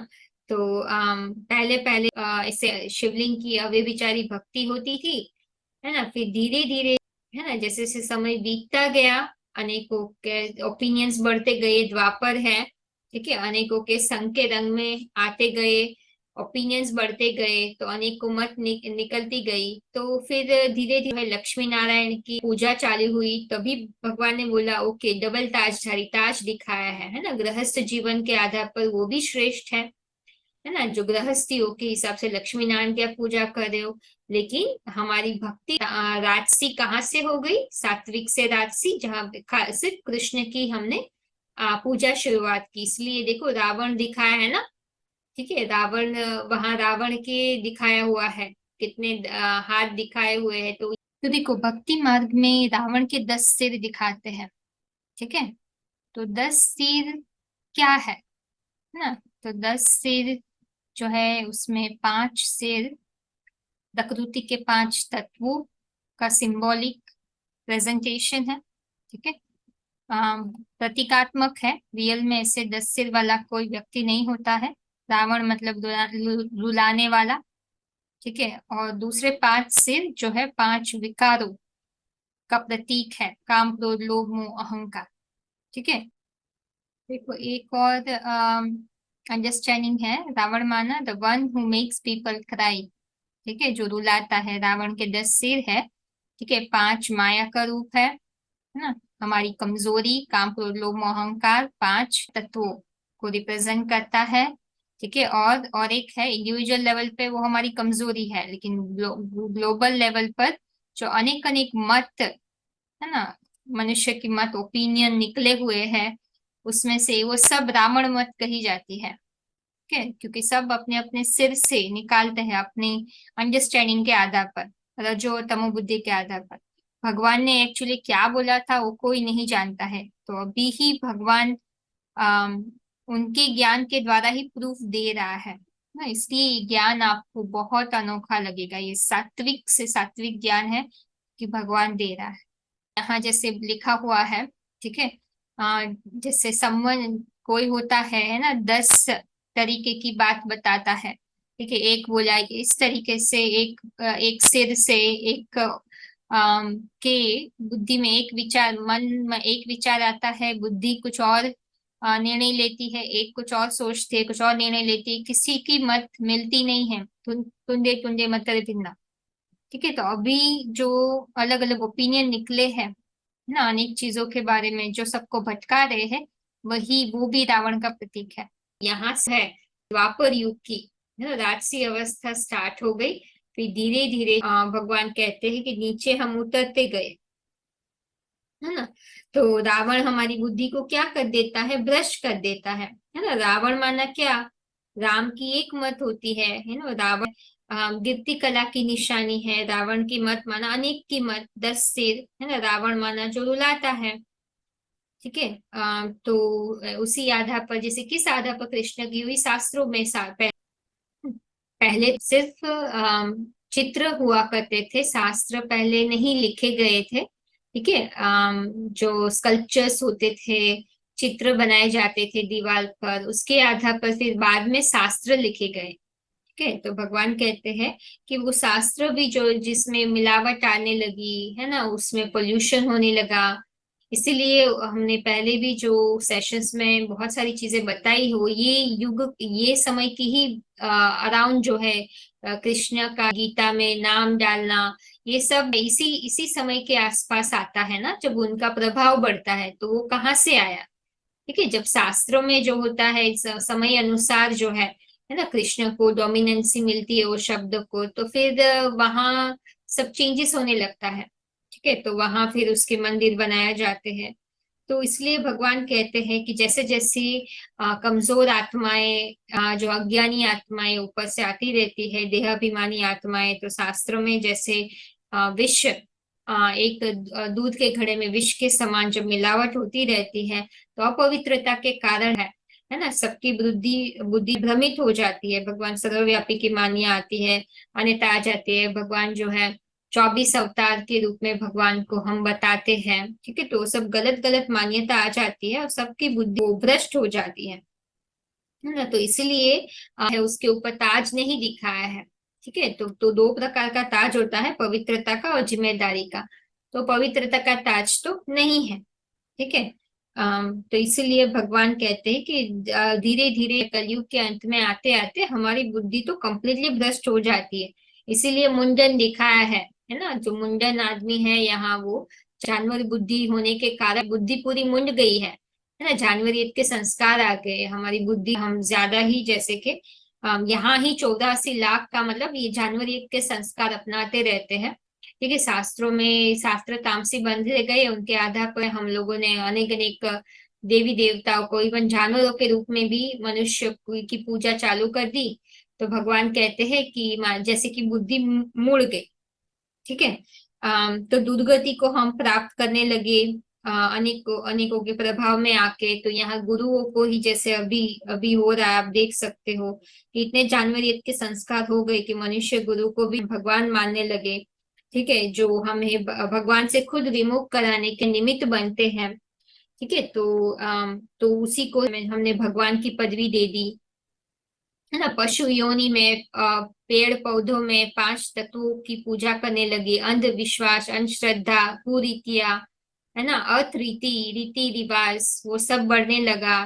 तो पहले पहले ऐसे शिवलिंग की अव्यभिचारी भक्ति होती थी, है ना? फिर धीरे धीरे, है ना, जैसे जैसे समय बीतता गया, अनेकों के ओपिनियंस बढ़ते गए। द्वापर है, ठीक है, अनेकों के संघ के रंग में आते गए, ओपिनियंस बढ़ते गए, तो अनेकों मत निकलती गई। तो फिर धीरे धीरे लक्ष्मी नारायण की पूजा चालू हुई, तभी भगवान ने बोला ओके, डबल ताजधारी ताज दिखाया है ना? गृहस्थ जीवन के आधार पर वो भी श्रेष्ठ है ना? जो गृहस्थियों के हिसाब से लक्ष्मी नारायण की आप पूजा कर रहे हो, लेकिन हमारी भक्ति राजसी कहाँ से हो गई? सात्विक से राजसी, जहाँ सिर्फ कृष्ण की हमने पूजा शुरुआत की। इसलिए देखो रावण दिखाया है ना? ठीक है, रावण, वहां रावण के दिखाया हुआ है, कितने हाथ दिखाए हुए हैं। तो देखो भक्ति मार्ग में रावण के 10 सिर दिखाते हैं। ठीक है, तो 10 सिर क्या है ना? तो 10 सिर जो है उसमें 5 सिर प्रकृति के 5 तत्वों का सिंबॉलिक प्रेजेंटेशन है। ठीक है, प्रतीकात्मक है। रियल में ऐसे 10 सिर वाला कोई व्यक्ति नहीं होता है। रावण मतलब रुलाने वाला। ठीक है, और दूसरे 5 सिर जो है 5 विकारों का प्रतीक है, काम, क्रोध, लोभ, मोह, अहंकार। ठीक है, देखो एक और अंडरस्टैंडिंग है, रावण माना the one who makes people cry. ठीक है, जो रुलाता है। रावण के 10 सिर है। ठीक है, 5 माया का रूप है ना? हमारी कमजोरी, काम, क्रोध, लोभ, मोह, अहंकार, 5 तत्वों को रिप्रेजेंट करता है। ठीक है, और एक है इंडिविजुअल लेवल पे वो हमारी कमजोरी है, लेकिन ग्लोबल लेवल पर जो अनेक अनेक मत, है ना, मनुष्य की मत, ओपिनियन निकले हुए हैं, उसमें से वो सब रावण मत कही जाती है। ठीक है, क्योंकि सब अपने अपने सिर से निकालते हैं, अपनी अंडरस्टैंडिंग के आधार पर, रजो और तमो बुद्धि के आधार पर। भगवान ने एक्चुअली क्या बोला था वो कोई नहीं जानता है, तो अभी ही भगवान अम, उनके ज्ञान के द्वारा ही प्रूफ दे रहा है ना? इसलिए ये ज्ञान आपको बहुत अनोखा लगेगा। ये सात्विक से सात्विक ज्ञान है कि भगवान दे रहा है। यहाँ जैसे लिखा हुआ है, ठीक है, जैसे समवन कोई होता है ना, 10 तरीके की बात बताता है। ठीक है, एक बोला इस तरीके से, एक सिर से, एक के बुद्धि में एक विचार, मन में एक विचार आता है, बुद्धि कुछ और निर्णय लेती है, एक कुछ और सोचती है, कुछ और निर्णय लेती है, किसी की मत मिलती नहीं है। तुंदे तुंदे मत भिन्ना। ठीक है, तो अभी जो अलग अलग ओपिनियन निकले हैं ना, अनेक चीजों के बारे में जो सबको भटका रहे हैं, वही वो भी रावण का प्रतीक है। यहाँ से है द्वापर युग की, है ना, राजसी अवस्था स्टार्ट हो गई। फिर धीरे धीरे भगवान कहते हैं कि नीचे हम उतरते गए, है ना? तो रावण हमारी बुद्धि को क्या कर देता है? भ्रष्ट कर देता है ना? रावण माना क्या? राम की एक मत होती है ना? रावण गिरती कला की निशानी है। रावण की मत माना अनेक की मत, 10 सिर, है ना? रावण माना जो रुलाता है। ठीक है, तो उसी आधार पर, जैसे किस आधार पर कृष्ण की हुई शास्त्रों में पहले सिर्फ चित्र हुआ करते थे, शास्त्र पहले नहीं लिखे गए थे। ठीक है, जो स्कल्पचर्स होते थे, चित्र बनाए जाते थे दीवार पर, उसके आधार पर फिर बाद में शास्त्र लिखे गए। ठीक है, तो भगवान कहते हैं कि वो शास्त्र भी जो जिसमें मिलावट आने लगी, है ना, उसमें पोल्यूशन होने लगा। इसीलिए हमने पहले भी जो सेशंस में बहुत सारी चीजें बताई हो, ये युग, ये समय की ही अराउंड जो है, कृष्ण का गीता में नाम डालना, ये सब इसी इसी समय के आसपास आता है ना, जब उनका प्रभाव बढ़ता है। तो वो कहाँ से आया? ठीक है। जब शास्त्रों में जो होता है समय अनुसार जो है ना, कृष्ण को डोमिनेंसी मिलती है वो शब्द को, तो फिर वहां सब चेंजेस होने लगता है। ठीक है, तो वहां फिर उसके मंदिर बनाए जाते हैं। तो इसलिए भगवान कहते हैं कि जैसे जैसे कमजोर आत्माएं, जो अज्ञानी आत्माएं ऊपर से आती रहती है, देहाभिमानी आत्माएं, तो शास्त्रों में जैसे विष, एक दूध के घड़े में विष के समान जब मिलावट होती रहती है, तो अपवित्रता के कारण है ना, सबकी बुद्धि बुद्धि भ्रमित हो जाती है। भगवान सर्वव्यापी की मान्या आती है, मान्यता आ जाती है। भगवान जो है 24 अवतार के रूप में भगवान को हम बताते हैं। ठीक है, तो सब गलत गलत मान्यता आ जाती है और सबकी बुद्धि वो भ्रष्ट हो जाती है ना। तो इसलिए उसके ऊपर ताज नहीं दिखाया है। ठीक है, तो दो प्रकार का ताज होता है, पवित्रता का और जिम्मेदारी का। तो पवित्रता का ताज तो नहीं है। ठीक है। तो इसीलिए भगवान कहते हैं कि धीरे धीरे कलयुग के अंत में आते आते हमारी बुद्धि तो कंप्लीटली भ्रष्ट हो जाती है। इसीलिए मुंडन दिखाया है ना। जो मुंडन आदमी है यहाँ, वो जानवर बुद्धि होने के कारण बुद्धि पूरी मुंड गई है ना। जानवरियत के संस्कार आ गए, हमारी बुद्धि हम ज्यादा ही, जैसे कि यहाँ ही 84 लाख का मतलब ये जानवरियत के संस्कार अपनाते रहते हैं। ठीक है, शास्त्रों में शास्त्र तामसी बंधे गए, उनके आधार पर हम लोगों ने अनेक अनेक देवी देवताओं को, इवन जानवरों के रूप में भी मनुष्य की पूजा चालू कर दी। तो भगवान कहते हैं कि जैसे कि बुद्धि मुड़ गई। ठीक है। तो दुर्गति को हम प्राप्त करने लगे, अनेकों अनेकों के प्रभाव में आके। तो यहाँ गुरुओं को ही जैसे अभी अभी हो रहा है, आप देख सकते हो कि इतने जानवरियत के संस्कार हो गए कि मनुष्य गुरु को भी भगवान मानने लगे। ठीक है, जो हमें भगवान से खुद विमुख कराने के निमित्त बनते हैं। ठीक है, तो उसी को हमने भगवान की पदवी दे दी, है ना। पशु योनि में, पेड़ पौधों में 5 तत्वों की पूजा करने लगी। अंधविश्वास, अंधश्रद्धा, कुरीतियां, है ना, रीति रिवाज, वो सब बढ़ने लगा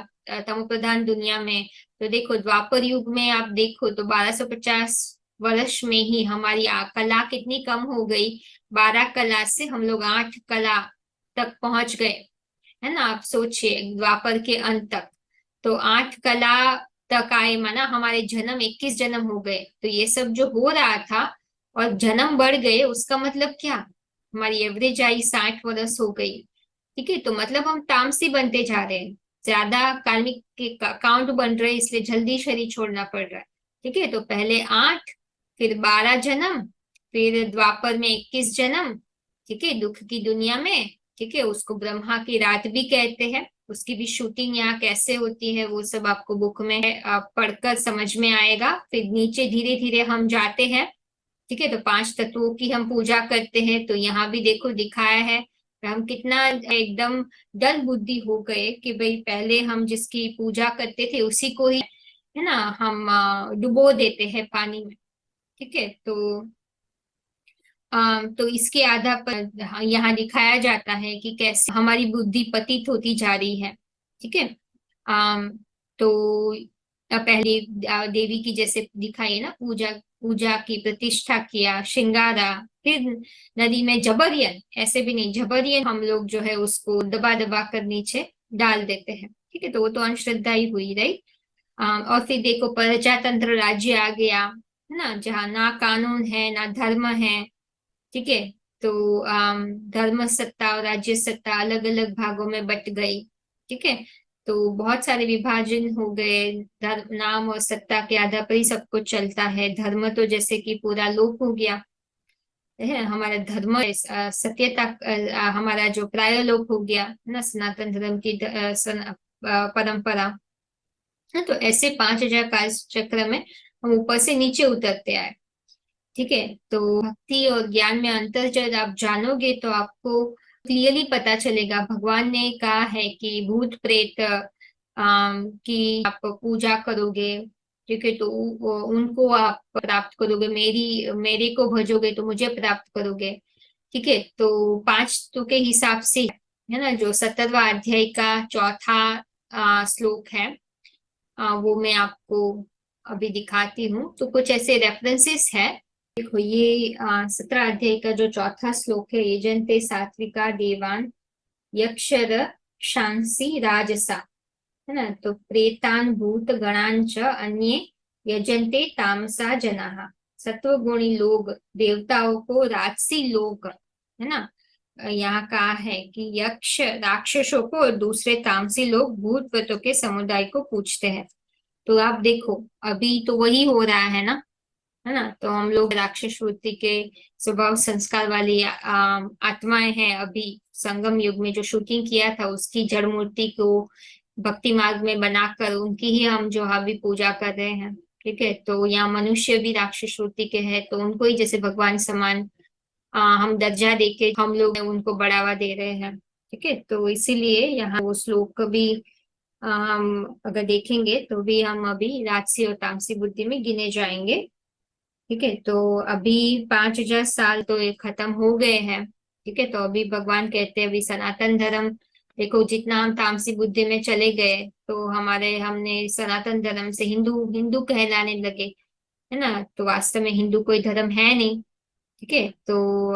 तमो प्रधान दुनिया में। तो देखो द्वापर युग में आप देखो तो 1250 वर्ष में ही हमारी कला कितनी कम हो गई। 12 कला से हम लोग 8 कला तक पहुंच गए, है ना। आप सोचिए द्वापर के अंत तक तो 8 कला तक आए, माना हमारे जन्म 21 जन्म हो गए। तो ये सब जो हो रहा था और जन्म बढ़ गए, उसका मतलब क्या, हमारी एवरेज आयु 60 वर्ष हो गई। ठीक है, तो मतलब हम तामसी बनते जा रहे हैं, ज्यादा कार्मिक के अकाउंट बन रहे हैं, इसलिए जल्दी शरीर छोड़ना पड़ रहा है। ठीक है, तो पहले 8, फिर 12 जन्म, फिर द्वापर में 21 जन्म। ठीक है, दुख की दुनिया में। ठीक है, उसको ब्रह्मा की रात भी कहते हैं। उसकी भी शूटिंग यहाँ कैसे होती है वो सब आपको बुक में है, आप पढ़कर समझ में आएगा। फिर नीचे धीरे धीरे हम जाते हैं। ठीक है, तो 5 तत्वों की हम पूजा करते हैं। तो यहाँ भी देखो दिखाया है कि हम कितना एकदम डल बुद्धि हो गए कि भाई पहले हम जिसकी पूजा करते थे उसी को ही, है ना, हम डुबो देते हैं पानी में। ठीक है, तो इसके आधार पर यहाँ दिखाया जाता है कि कैसे हमारी बुद्धि पतित होती जा रही है। ठीक है। अम, तो पहले देवी की जैसे दिखाई ना, पूजा पूजा की प्रतिष्ठा किया, श्रृंगारा। फिर नदी में जबरियन, ऐसे भी नहीं, जबरियन हम लोग जो है उसको दबा दबा कर नीचे डाल देते हैं। ठीक है, तो वो तो अंधश्रद्धा ही हुई, राइट। और फिर देखो प्रजातंत्र राज्य आ गया, है ना, जहाँ ना कानून है ना धर्म है। ठीक है, तो धर्म सत्ता और राज्य सत्ता अलग अलग भागों में बट गई। ठीक है, तो बहुत सारे विभाजन हो गए। धर्म, नाम और सत्ता के आधार पर ही सब कुछ चलता है। धर्म तो जैसे कि पूरा लोप हो गया है, हमारा धर्म सत्यता, हमारा जो प्रायलोप हो गया ना, सनातन धर्म की परंपरा है। तो ऐसे 5000 काल चक्र में हम ऊपर से नीचे उतरते आए। ठीक है, तो भक्ति और ज्ञान में अंतर जब आप जानोगे तो आपको क्लियरली पता चलेगा। भगवान ने कहा है कि भूत प्रेत की आप पूजा करोगे, ठीक है, तो उनको आप प्राप्त करोगे। मेरे को भजोगे तो मुझे प्राप्त करोगे। ठीक है, तो 5 तो के हिसाब से, है ना, जो 17वां अध्याय का चौथा श्लोक है, वो मैं आपको अभी दिखाती हूँ। तो कुछ ऐसे रेफरेंसेस है। देखो ये 17 अध्याय का जो चौथा श्लोक है, ये जनते सात्विका देवान यक्षर शांसी राजसा। है ना। तो प्रेतान भूत गणांच अन्ये यजन्ते तामसा जनाः। सत्वगुणी लोग देवताओं को, राजसी लोग, है ना, यहाँ कहा है कि यक्ष राक्षसों को और दूसरे तामसी लोग भूत प्रेतों के समुदाय को पूजते हैं। तो आप देखो, अभी तो वही हो रहा है ना। तो हम लोग राक्षस वृत्ति के स्वभाव संस्कार वाली आत्माएं हैं। अभी संगम युग में जो शूटिंग किया था उसकी जड़ मूर्ति को भक्ति मार्ग में बनाकर उनकी ही हम जो अभी पूजा कर रहे हैं। ठीक है, तो यहाँ मनुष्य भी राक्षस वृत्ति के हैं, तो उनको ही जैसे भगवान समान हम दर्जा देके हम लोग उनको बढ़ावा दे रहे हैं। ठीक है, तो इसीलिए यहाँ वो श्लोक भी हम अगर देखेंगे तो भी हम अभी राजसी और तामसी बुद्धि में गिने जाएंगे। ठीक है, तो अभी 5,000 साल तो ये खत्म हो गए हैं। ठीक है, तो अभी भगवान कहते हैं अभी सनातन धर्म, देखो जितना हम तामसी बुद्धि में चले गए तो हमारे हमने सनातन धर्म से हिंदू हिंदू कहलाने लगे, है ना। तो वास्तव में हिंदू कोई धर्म है नहीं। ठीक है, तो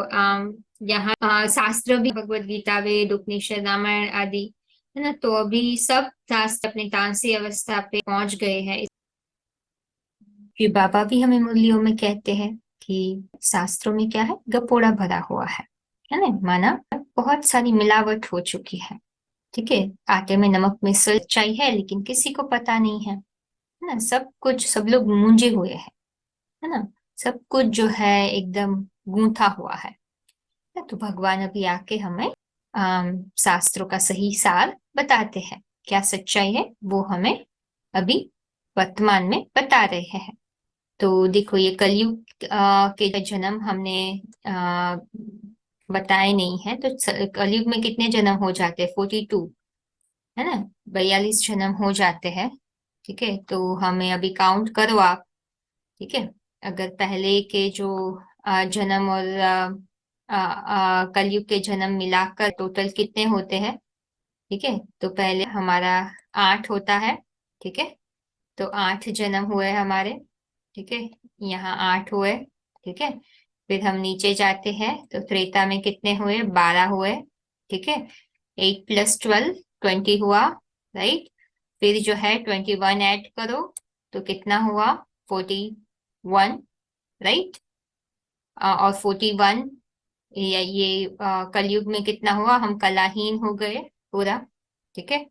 यहाँ शास्त्र भी भगवत गीता, वेद, उपनिषद, रामायण आदि, है ना। तो अभी सब शास्त्र अपनी तामसी अवस्था पे पहुंच गए हैं। कि बाबा भी हमें मुरलियों में कहते हैं कि शास्त्रों में क्या है, गपोड़ा भरा हुआ है ना। माना बहुत सारी मिलावट हो चुकी है। ठीक है, आटे में नमक में सच्चाई है लेकिन किसी को पता नहीं है ना। सब कुछ, सब लोग मूंजे हुए हैं, है ना। सब कुछ जो है एकदम गूंथा हुआ है। तो भगवान अभी आके हमें शास्त्रों का सही सार बताते हैं, क्या सच्चाई है वो हमें अभी वर्तमान में बता रहे हैं। तो देखो ये कलयुग के जन्म हमने आ, बताए नहीं है। तो कलयुग में कितने जन्म हो जाते हैं? 42, है ना। 42 जन्म हो जाते हैं। ठीक है, तो हमें अभी काउंट करो आप। ठीक है, अगर पहले के जो जन्म और कलयुग के जन्म मिलाकर टोटल कितने होते हैं? ठीक है, तो पहले हमारा 8 होता है। ठीक है, तो 8 जन्म हुए हमारे। ठीक है, यहाँ 8 हुए। ठीक है, फिर हम नीचे जाते हैं तो त्रेता में कितने हुए? 12 हुए। ठीक है, 8 + 12 20 हुआ, राइट। फिर जो है 21 ऐड करो तो कितना हुआ? 41, राइट। और 41 ये कलयुग में कितना हुआ? हम कलाहीन हो गए पूरा। ठीक है,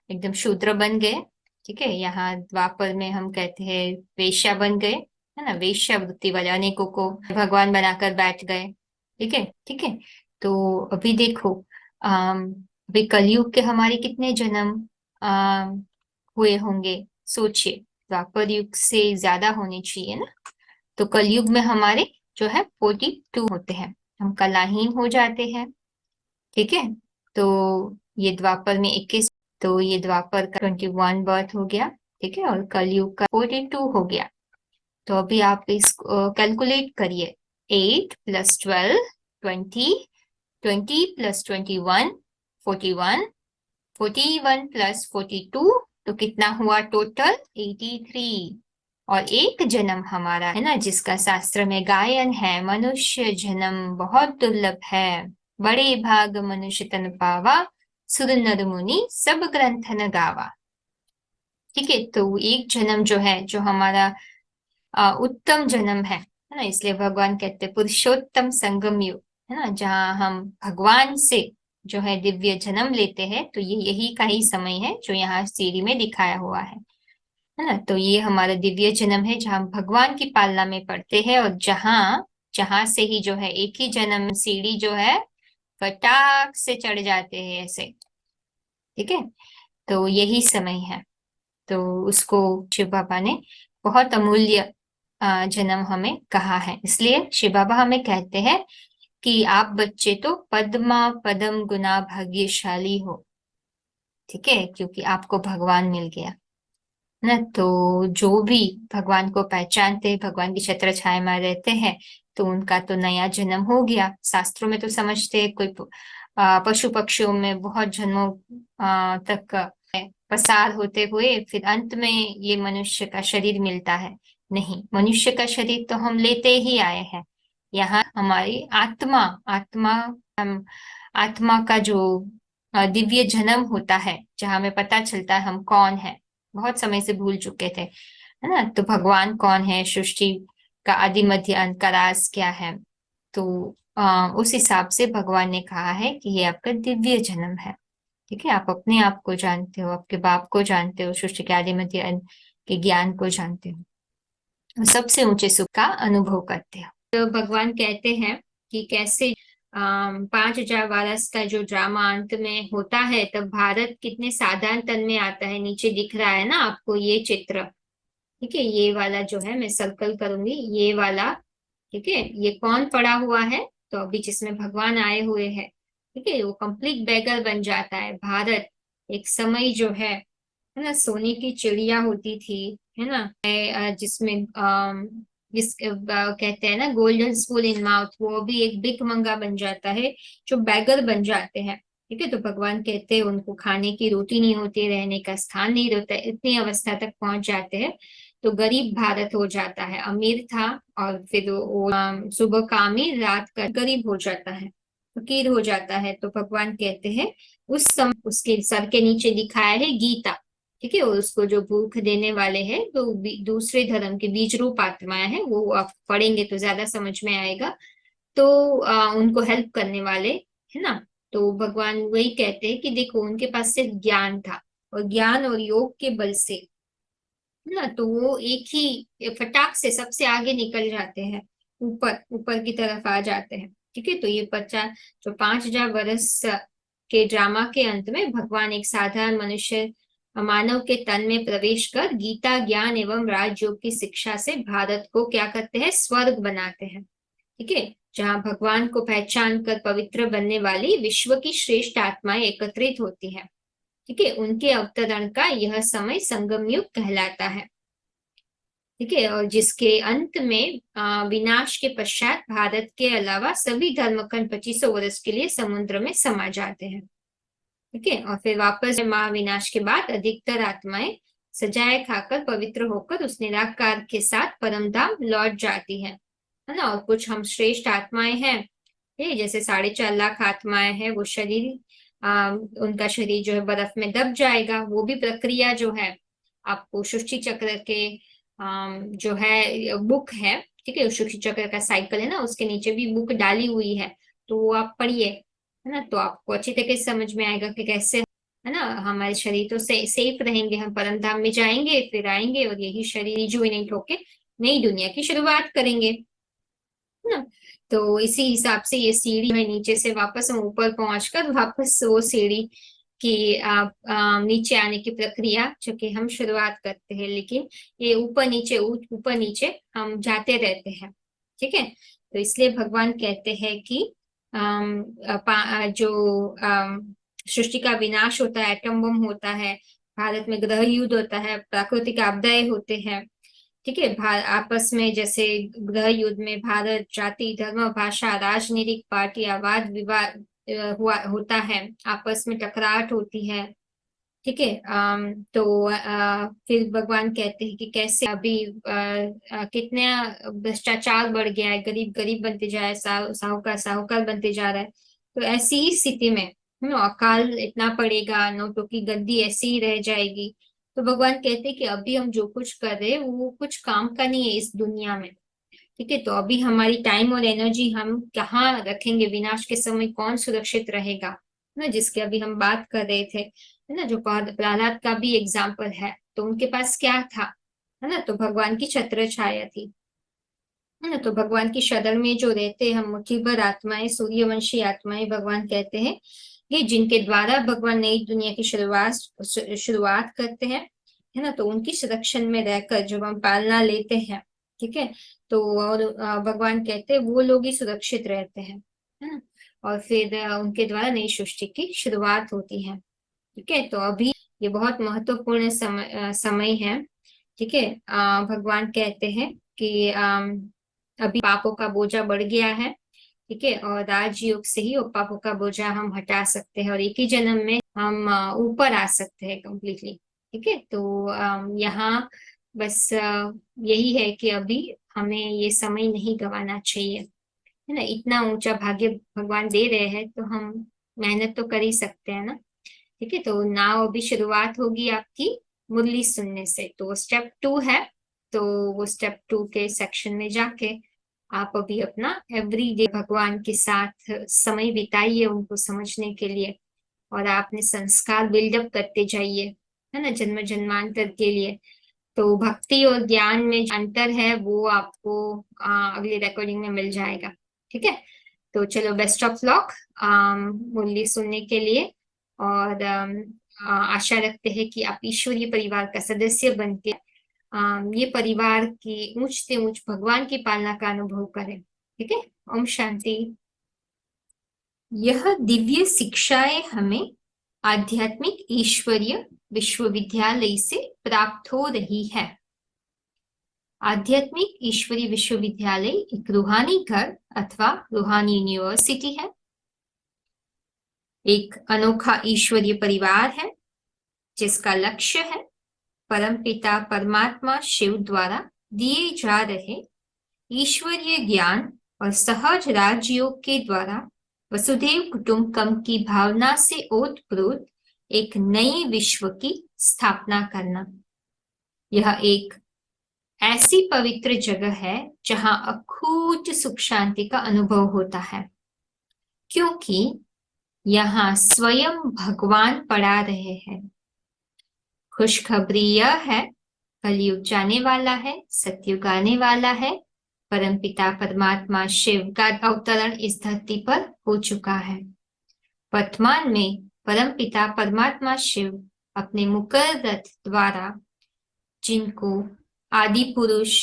एकदम शूद्र बन गए। ठीक है, यहाँ द्वापर में हम कहते हैं वेश्या बन गए, है ना। वेश्या वृत्ति वाले अनेकों को भगवान बनाकर बैठ गए। ठीक है, ठीक है। तो अभी देखो अभी कलयुग के हमारे कितने जन्म हुए होंगे? सोचिए, द्वापर युग से ज्यादा होने चाहिए ना। तो कलयुग में हमारे जो है 42 होते हैं, हम कलाहीन हो जाते हैं। ठीक है, तो ये द्वापर में 21, तो ये द्वापर का 21 बर्थ हो गया। ठीक है, और कलयुग का 42 हो गया। तो अभी आप इसको कैलकुलेट करिए। 8 + 12 20, 20 + 21 41, 41 + 42 तो कितना हुआ टोटल? 83। और एक जन्म हमारा है ना, जिसका शास्त्र में गायन है, मनुष्य जन्म बहुत दुर्लभ है, बड़े भाग मनुष्य तन पावा, सुर नर मुनि सब ग्रंथ न गावा। ठीक है, तो एक जन्म जो है, जो हमारा उत्तम जन्म है ना। इसलिए भगवान कहते हैं पुरुषोत्तम संगम युग, है ना, जहाँ हम भगवान से जो है दिव्य जन्म लेते हैं। तो ये यही का ही समय है जो यहाँ सीढ़ी में दिखाया हुआ है ना। तो ये हमारा दिव्य जन्म है जहाँ हम भगवान की पालना में पढ़ते हैं, और जहाँ जहाँ से ही जो है एक ही जन्म सीढ़ी जो है फटाक से चढ़ जाते हैं ऐसे। ठीक है, तो यही समय है। तो उसको शिव बाबा ने बहुत अमूल्य जन्म हमें कहा है। इसलिए शिव बाबा हमें कहते हैं कि आप बच्चे तो पद्मा पदम गुना भाग्यशाली हो। ठीक है, क्योंकि आपको भगवान मिल गया ना। तो जो भी भगवान को पहचानते, भगवान की छत्र छाया में रहते हैं, तो उनका तो नया जन्म हो गया। शास्त्रों में तो समझते हैं कोई पशु पक्षियों में बहुत जन्मों तक पसार होते हुए फिर अंत में ये मनुष्य का शरीर मिलता है। नहीं, मनुष्य का शरीर तो हम लेते ही आए हैं। यहाँ हमारी आत्मा आत्मा हम आत्मा का जो दिव्य जन्म होता है, जहाँ हमें पता चलता है हम कौन है। बहुत समय से भूल चुके थे, है ना। तो भगवान कौन है, सृष्टि का आदि मध्य अंत का राज क्या है। तो उस हिसाब से भगवान ने कहा है कि ये आपका दिव्य जन्म है। ठीक है, आप अपने आप को जानते हो, आपके बाप को जानते हो, सृष्टि के आदि मध्य अंत के ज्ञान को जानते हो, सबसे ऊंचे सुख का अनुभव करते हो। तो भगवान कहते हैं कि कैसे 5,000 वर्ष का जो ड्रामा अंत में होता है, तब भारत कितने साधारण तन में आता है। नीचे दिख रहा है ना आपको ये चित्र। ठीक है, ये वाला जो है मैं सर्कल करूंगी, ये वाला। ठीक है, ये कौन पड़ा हुआ है, तो अभी जिसमें भगवान आए हुए हैं। ठीक है, वो कंप्लीट बेगर बन जाता है। भारत एक समय जो है ना, सोने की चिड़िया होती थी, है ना। जिसमें कहते हैं ना गोल्डन स्पून इन माउथ, वो भी एक भिख मंगा बन जाता है, जो बैगर बन जाते हैं। ठीक है, तो भगवान कहते हैं उनको खाने की रोटी नहीं होती, रहने का स्थान नहीं रहता, इतनी अवस्था तक पहुंच जाते हैं। तो गरीब भारत हो जाता है, अमीर था और फिर वो सुबह कामी रात का गरीब हो जाता है, फकीर हो जाता है। तो भगवान कहते हैं उस समय उसके सर के नीचे दिखाया है गीता। ठीक है, और उसको जो भूख देने वाले हैं तो दूसरे धर्म के बीज रूप आत्माएं हैं, वो आप पढ़ेंगे तो ज्यादा समझ में आएगा। तो उनको हेल्प करने वाले, है ना। तो भगवान वही कहते हैं कि देखो उनके पास सिर्फ ज्ञान था, और ज्ञान और योग के बल से, है ना, तो वो एक ही फटाक से सबसे आगे निकल जाते हैं, ऊपर ऊपर की तरफ आ जाते हैं। ठीक है, तो ये 5,000 वर्ष के ड्रामा के अंत में भगवान एक साधारण मनुष्य मानव के तन में प्रवेश कर गीता ज्ञान एवं राजयोग की शिक्षा से भारत को क्या करते हैं, स्वर्ग बनाते हैं। ठीक है, जहाँ भगवान को पहचान कर पवित्र बनने वाली विश्व की श्रेष्ठ आत्माएं एकत्रित होती है। ठीक है, उनके अवतरण का यह समय संगम युग कहलाता है। ठीक है, और जिसके अंत में विनाश के पश्चात भारत के अलावा सभी धर्मखंड 2500 वर्ष के लिए समुद्र में समा जाते हैं। ठीक है, और फिर वापस महाविनाश के बाद अधिकतर आत्माएं सजाए खाकर पवित्र होकर उस निराकार के साथ परम धाम लौट जाती है ना। और कुछ हम श्रेष्ठ आत्माएं हैं, ये जैसे 4.5 लाख आत्माएं हैं, वो शरीर उनका शरीर जो है बर्फ में दब जाएगा। वो भी प्रक्रिया जो है आपको सृष्टि चक्र के जो है बुक है। ठीक है, सृष्टि चक्र का साइकिल है ना, उसके नीचे भी बुक डाली हुई है, तो वो आप पढ़िए, है ना। तो आपको अच्छी तरीके से समझ में आएगा कि कैसे, है ना, हमारे शरीर तो सेफ रहेंगे, हम परम धाम में जाएंगे, फिर आएंगे और यही शरीर रिजुविनेट होके नई दुनिया की शुरुआत करेंगे, है ना। तो इसी हिसाब से ये सीढ़ी है, नीचे से वापस हम ऊपर पहुंचकर वापस वो सीढ़ी की नीचे आने की प्रक्रिया, जो कि हम शुरुआत करते हैं, लेकिन ये ऊपर नीचे हम जाते रहते हैं। ठीक है, तो इसलिए भगवान कहते हैं कि जो सृष्टि का विनाश होता है, एटम बम होता है, भारत में ग्रह युद्ध होता है, प्राकृतिक आपदाएं होते हैं। ठीक है, आपस में जैसे गृह युद्ध में भारत जाति धर्म भाषा राजनीतिक पार्टियां वाद विवाद हुआ होता है, आपस में टकराहट होती है। ठीक है, तो फिर भगवान कहते हैं कि कैसे अभी कितना भ्रष्टाचार बढ़ गया है, गरीब गरीब बनते जा रहा है, साहूकार साहूकार बनते जा रहा है। तो ऐसी ही स्थिति में अकाल इतना पड़ेगा, नोटों की गद्दी ऐसी ही रह जाएगी। तो भगवान कहते हैं कि अभी हम जो कुछ कर रहे हैं वो कुछ काम का नहीं है इस दुनिया में। ठीक है, तो अभी हमारी टाइम और एनर्जी हम कहाँ रखेंगे, विनाश के समय कौन सुरक्षित रहेगा, ना, जिसके अभी हम बात कर रहे थे, है ना, जो प्रहलाद का भी एग्जाम्पल है। तो उनके पास क्या था, है ना, तो भगवान की छत्र छाया थी, है ना। तो भगवान की शरण में जो रहते हैं हम मुट्ठी भर आत्माएं, सूर्यवंशी आत्माएं, भगवान कहते हैं ये जिनके द्वारा भगवान नई दुनिया की शुरुआत करते हैं, है ना। तो उनकी संरक्षण में रहकर जब हम पालना लेते हैं, ठीक है, तो और भगवान कहते हैं वो लोग ही सुरक्षित रहते हैं, है ना। और फिर उनके द्वारा नई सृष्टि की शुरुआत होती है। ठीक है, तो अभी ये बहुत महत्वपूर्ण समय है। ठीक है, भगवान कहते हैं कि अभी पापों का बोझा बढ़ गया है। ठीक है, और राजयोग से ही वो पापों का बोझा हम हटा सकते हैं, और एक ही जन्म में हम ऊपर आ सकते हैं कम्प्लीटली। ठीक है, तो यहाँ बस यही है कि अभी हमें ये समय नहीं गंवाना चाहिए, है ना। इतना ऊंचा भाग्य भगवान दे रहे हैं, तो हम मेहनत तो कर ही सकते हैं ना। ठीक है, तो नाउ अभी शुरुआत होगी आपकी मुरली सुनने से। तो स्टेप 2 है, तो वो स्टेप 2 के सेक्शन में जाके आप अभी अपना एवरीडे भगवान के साथ समय बिताइए उनको समझने के लिए, और आपने संस्कार बिल्डअप करते जाइए, है ना, जन्म जन्मांतर के लिए। तो भक्ति और ज्ञान में जो अंतर है वो आपको अगली रिकॉर्डिंग में मिल जाएगा। ठीक है, तो चलो, बेस्ट ऑफ लक मुरली सुनने के लिए। और आशा रखते हैं कि आप ईश्वरीय परिवार का सदस्य बन के ये परिवार की ऊंच से ऊंच भगवान की पालना का अनुभव करें। ठीक है, ओम शांति। यह दिव्य शिक्षाएं हमें आध्यात्मिक ईश्वरीय विश्वविद्यालय से प्राप्त हो रही है। आध्यात्मिक ईश्वरीय विश्वविद्यालय एक रूहानी घर अथवा रूहानी यूनिवर्सिटी है, एक अनोखा ईश्वरीय परिवार है जिसका लक्ष्य है परमपिता परमात्मा शिव द्वारा दिए जा रहे ईश्वरीय ज्ञान और सहज राजयोग के द्वारा वसुधैव कुटुंबकम की भावना से ओतप्रोत एक नए विश्व की स्थापना करना। यह एक ऐसी पवित्र जगह है जहां अखूट सुख शांति का अनुभव होता है, क्योंकि यहाँ स्वयं भगवान पढ़ा रहे हैं। खुशखबरी यह है, कलयुग जाने वाला है, सतयुग आने वाला है। परमपिता परमात्मा शिव का अवतरण इस धरती पर हो चुका है। वर्तमान में परमपिता परमात्मा शिव अपने मुकर रथ द्वारा जिनको आदि पुरुष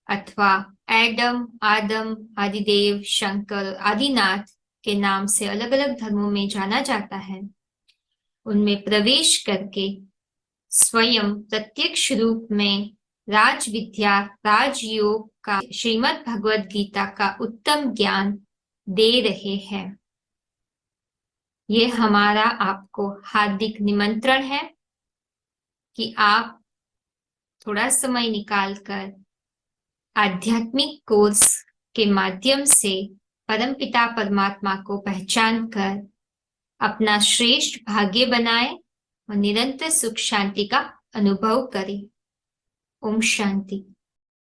अथवा एडम, आदम, आदिदेव, शंकर, आदिनाथ के नाम से अलग अलग धर्मों में जाना जाता है, उनमें प्रवेश करके स्वयं प्रत्यक्ष रूप में राज विद्या, राजयोग का, श्रीमद् भगवद गीता का उत्तम ज्ञान दे रहे हैं। ये हमारा आपको हार्दिक निमंत्रण है कि आप थोड़ा समय निकालकर आध्यात्मिक कोर्स के माध्यम से परमपिता परमात्मा को पहचान कर अपना श्रेष्ठ भाग्य बनाए और निरंतर सुख शांति का अनुभव करें। ओम शांति।